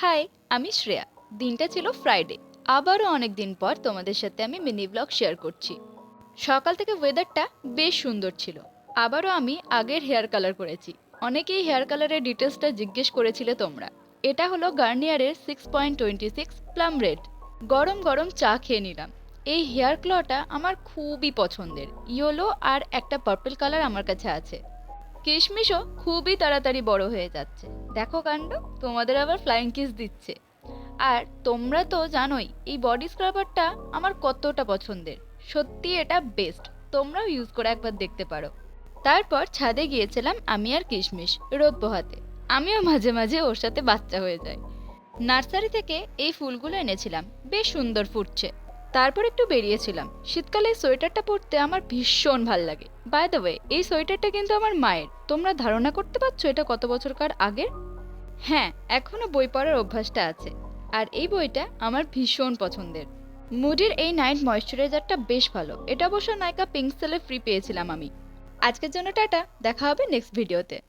High, আমি শ্রেয়া। দিনটা ছিল ফ্রাইডে। আবারও অনেক দিন পর তোমাদের সাথে আমি মিনি ব্লগ শেয়ার করছি। সকাল থেকে ওয়েদারটা বেশ সুন্দর ছিল। আবারও আমি আগের হেয়ার কালার করেছি। অনেকেই হেয়ার কালারের ডিটেলসটা জিজ্ঞেস করেছিলে তোমরা। এটা হলো গার্নিয়ারের 6.26 প্লাম রেড। গরম গরম চা খেয়ে নিলাম। এই হেয়ার ক্লটা আমার খুবই পছন্দের। ইয়েলো আর একটা পার্পল কালার আমার কাছে আছে। কিশমিশও খুবই তাড়াতাড়ি বড় হয়ে যাচ্ছে। দেখো কাণ্ড, তোমাদের আবার ফ্লাইং কিস দিচ্ছে। আর তোমরা তো জানোই এই বডি স্ক্রাবারটা আমার কতটা পছন্দের। সত্যি এটা বেস্ট। তোমরাও ইউজ করে একবার দেখতে পারো। তারপর ছাদে গিয়েছিলাম আমি আর কিশমিশ রোদ পোহাতে। আমিও মাঝে মাঝে ওর সাথে বাচ্চা হয়ে যাই। নার্সারি থেকে এই ফুলগুলো এনেছিলাম, বেশ সুন্দর ফুটছে। তারপর একটু বেরিয়েছিলাম। শীতকালে এই সোয়েটারটা পরতে আমার ভীষণ ভাল লাগে। বাই দ্য ওয়ে, এই সোয়েটারটা কিন্তু আমার মায়ের। তোমরা ধারণা করতে পারছো এটা কত বছরকার আগের? হ্যাঁ, এখনো বই পড়ার অভ্যাসটা আছে। আর এই বইটা আমার ভীষণ পছন্দের। মুডির এই নাইট ময়শ্চারাইজারটা বেশ ভালো। এটা অবশ্য নাইকা পিঙ্ক সেলে ফ্রি পেয়েছিলাম আমি। আজকের জন্য টাটা, দেখা হবে নেক্সট ভিডিওতে।